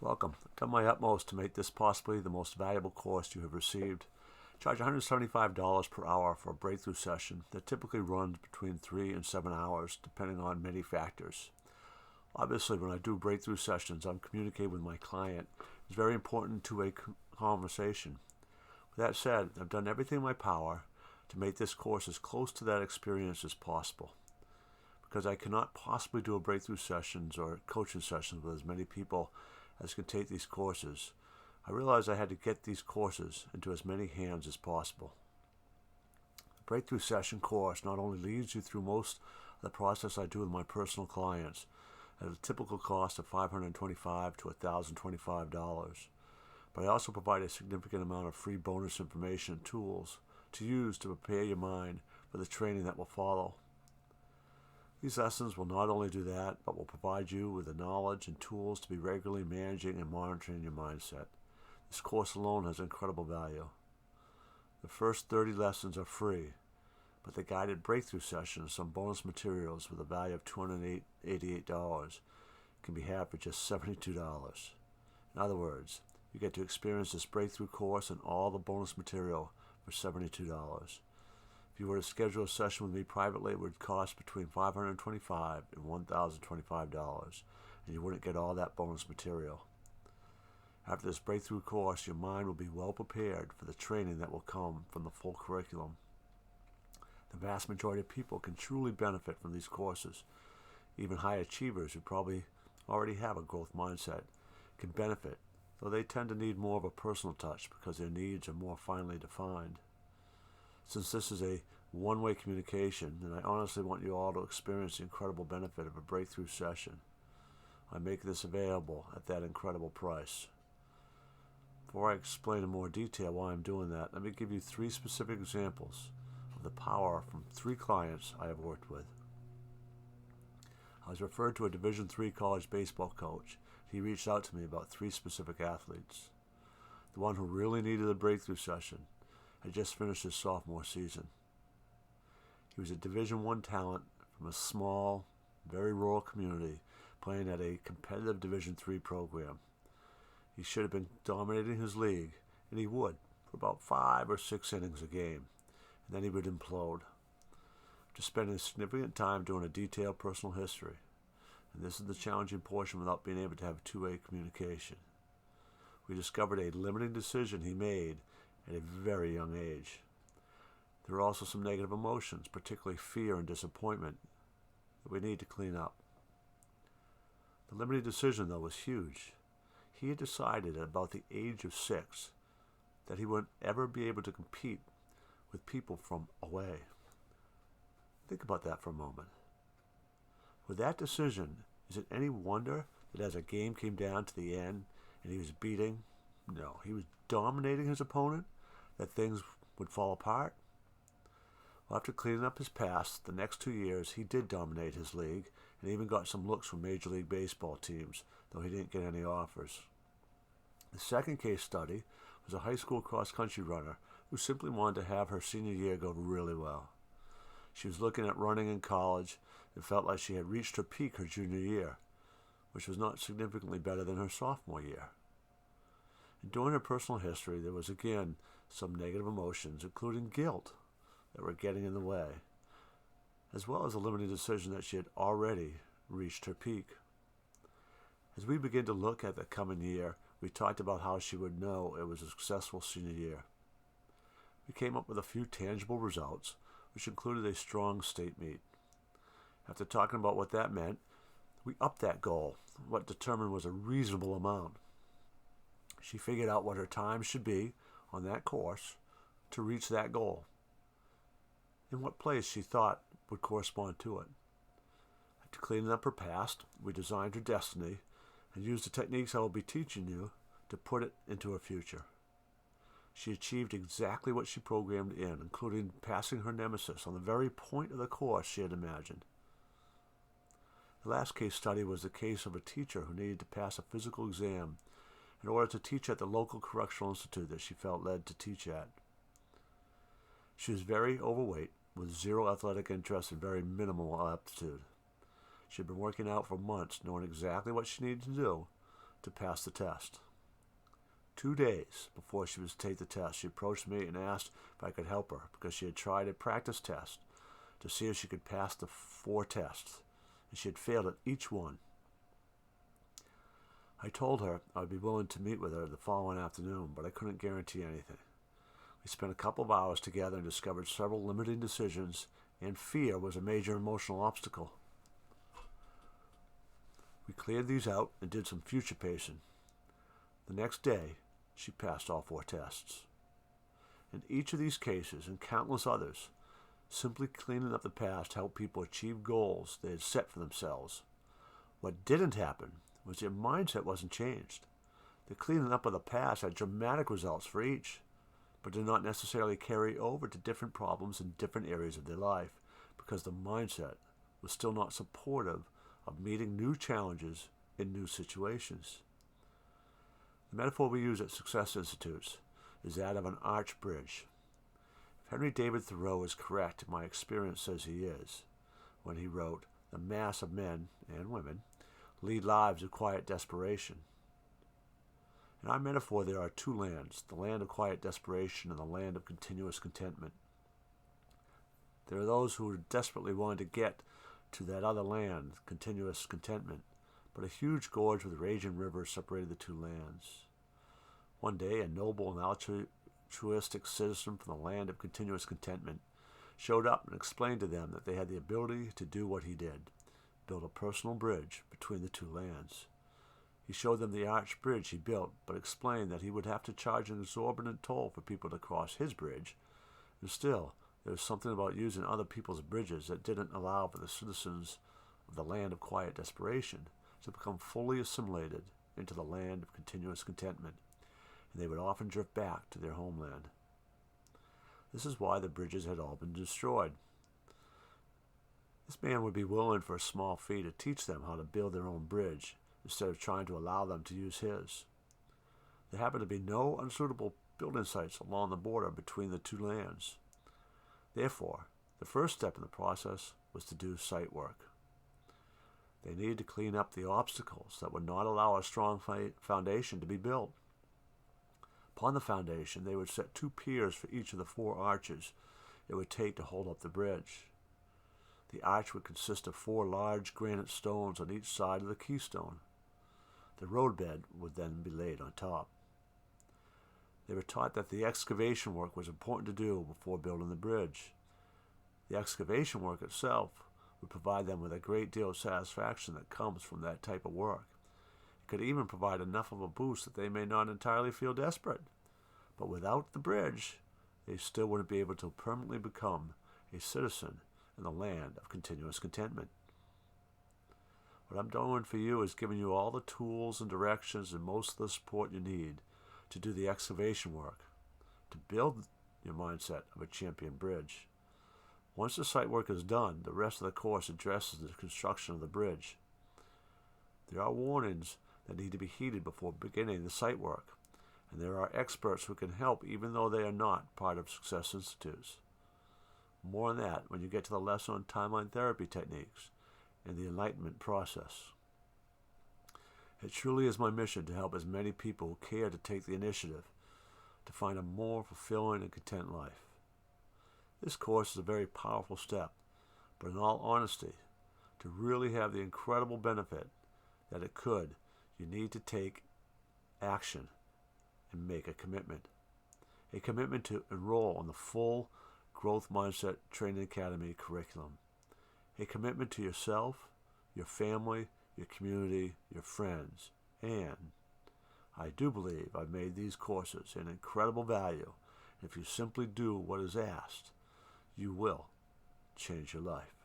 Welcome. I've done my utmost to make this possibly the most valuable course you have received. I charge $175 per hour for a breakthrough session that typically runs between 3 and 7 hours, depending on many factors. Obviously, when I do breakthrough sessions, I'm communicating with my client. It's very important to a conversation. With that said, I've done everything in my power to make this course as close to that experience as possible. Because I cannot possibly do a breakthrough sessions or coaching sessions with as many people as can take these courses, I realized I had to get these courses into as many hands as possible. The Breakthrough Session course not only leads you through most of the process I do with my personal clients at a typical cost of $525 to $1,025, but I also provide a significant amount of free bonus information and tools to use to prepare your mind for the training that will follow. These lessons will not only do that, but will provide you with the knowledge and tools to be regularly managing and monitoring your mindset. This course alone has incredible value. The first 30 lessons are free, but the guided breakthrough session and some bonus materials with a value of $288 can be had for just $72. In other words, you get to experience this breakthrough course and all the bonus material for $72. If you were to schedule a session with me privately, it would cost between $525 and $1,025, and you wouldn't get all that bonus material. After this breakthrough course, your mind will be well prepared for the training that will come from the full curriculum. The vast majority of people can truly benefit from these courses. Even high achievers who probably already have a growth mindset can benefit, though they tend to need more of a personal touch because their needs are more finely defined. Since this is a one-way communication, and I honestly want you all to experience the incredible benefit of a breakthrough session, I make this available at that incredible price. Before I explain in more detail why I'm doing that, let me give you 3 specific examples of the power from 3 clients I have worked with. I was referred to a Division III college baseball coach. He reached out to me about 3 specific athletes. The one who really needed a breakthrough session had just finished his sophomore season. He was a Division I talent from a small, very rural community playing at a competitive Division III program. He should have been dominating his league, and he would, for about 5 or 6 innings a game, and then he would implode. After spending significant time doing a detailed personal history, and this is the challenging portion without being able to have two-way communication, we discovered a limiting decision he made at a very young age. There are also some negative emotions, particularly fear and disappointment, that we need to clean up. The limiting decision, though, was huge. He had decided at about the age of 6 that he wouldn't ever be able to compete with people from away. Think about that for a moment. With that decision, is it any wonder that as a game came down to the end and he was he was dominating his opponent, that things would fall apart? Well, after cleaning up his past, the next 2 years he did dominate his league and even got some looks from Major League Baseball teams, though he didn't get any offers. The second case study was a high school cross-country runner who simply wanted to have her senior year go really well. She was looking at running in college and felt like she had reached her peak her junior year, which was not significantly better than her sophomore year. And during her personal history, there was again some negative emotions, including guilt, that were getting in the way, as well as a limiting decision that she had already reached her peak. As we begin to look at the coming year, we talked about how she would know it was a successful senior year. We came up with a few tangible results, which included a strong state meet. After talking about what that meant, we upped that goal, what determined was a reasonable amount. She figured out what her time should be on that course to reach that goal, and what place she thought would correspond to it. After cleaning up her past, we designed her destiny and used the techniques I will be teaching you to put it into her future. She achieved exactly what she programmed in, including passing her nemesis on the very point of the course she had imagined. The last case study was the case of a teacher who needed to pass a physical exam in order to teach at the local correctional institute that she felt led to teach at. She was very overweight, with zero athletic interest and very minimal aptitude. She had been working out for months, knowing exactly what she needed to do to pass the test. 2 days before she was to take the test, she approached me and asked if I could help her because she had tried a practice test to see if she could pass the 4 tests, and she had failed at each one. I told her I would be willing to meet with her the following afternoon, but I couldn't guarantee anything. We spent a couple of hours together and discovered several limiting decisions, and fear was a major emotional obstacle. We cleared these out and did some future pacing. The next day, she passed all 4 tests. In each of these cases, and countless others, simply cleaning up the past helped people achieve goals they had set for themselves. What didn't happen was their mindset wasn't changed. The cleaning up of the past had dramatic results for each, but did not necessarily carry over to different problems in different areas of their life because the mindset was still not supportive of meeting new challenges in new situations. The metaphor we use at Success Institutes is that of an arch bridge. If Henry David Thoreau is correct, my experience says he is, when he wrote, "The mass of men and women lead lives of quiet desperation." In our metaphor, there are 2 lands, the land of quiet desperation and the land of continuous contentment. There are those who are desperately wanting to get to that other land, continuous contentment, but a huge gorge with raging rivers separated the 2 lands. One day, a noble and altruistic citizen from the land of continuous contentment showed up and explained to them that they had the ability to do what he did, build a personal bridge between the 2 lands. He showed them the arch bridge he built, but explained that he would have to charge an exorbitant toll for people to cross his bridge. And still, there was something about using other people's bridges that didn't allow for the citizens of the land of quiet desperation to become fully assimilated into the land of continuous contentment, and they would often drift back to their homeland. This is why the bridges had all been destroyed. This man would be willing for a small fee to teach them how to build their own bridge instead of trying to allow them to use his. There happened to be no unsuitable building sites along the border between the 2 lands. Therefore, the first step in the process was to do site work. They needed to clean up the obstacles that would not allow a strong foundation to be built. Upon the foundation, they would set 2 piers for each of the 4 arches it would take to hold up the bridge. The arch would consist of 4 large granite stones on each side of the keystone. The roadbed would then be laid on top. They were taught that the excavation work was important to do before building the bridge. The excavation work itself would provide them with a great deal of satisfaction that comes from that type of work. It could even provide enough of a boost that they may not entirely feel desperate. But without the bridge, they still wouldn't be able to permanently become a citizen in the land of continuous contentment. What I'm doing for you is giving you all the tools and directions and most of the support you need to do the excavation work, to build your mindset of a champion bridge. Once the site work is done, the rest of the course addresses the construction of the bridge. There are warnings that need to be heeded before beginning the site work, and there are experts who can help even though they are not part of Success Institutes. More on that when you get to the lesson on timeline therapy techniques and the enlightenment process. It truly is my mission to help as many people who care to take the initiative to find a more fulfilling and content life. This course is a very powerful step, but in all honesty, to really have the incredible benefit that it could, you need to take action and make a commitment. A commitment to enroll in the full Growth Mindset Training Academy curriculum. A commitment to yourself, your family, your community, your friends, and I do believe I've made these courses an incredible value. If you simply do what is asked, you will change your life.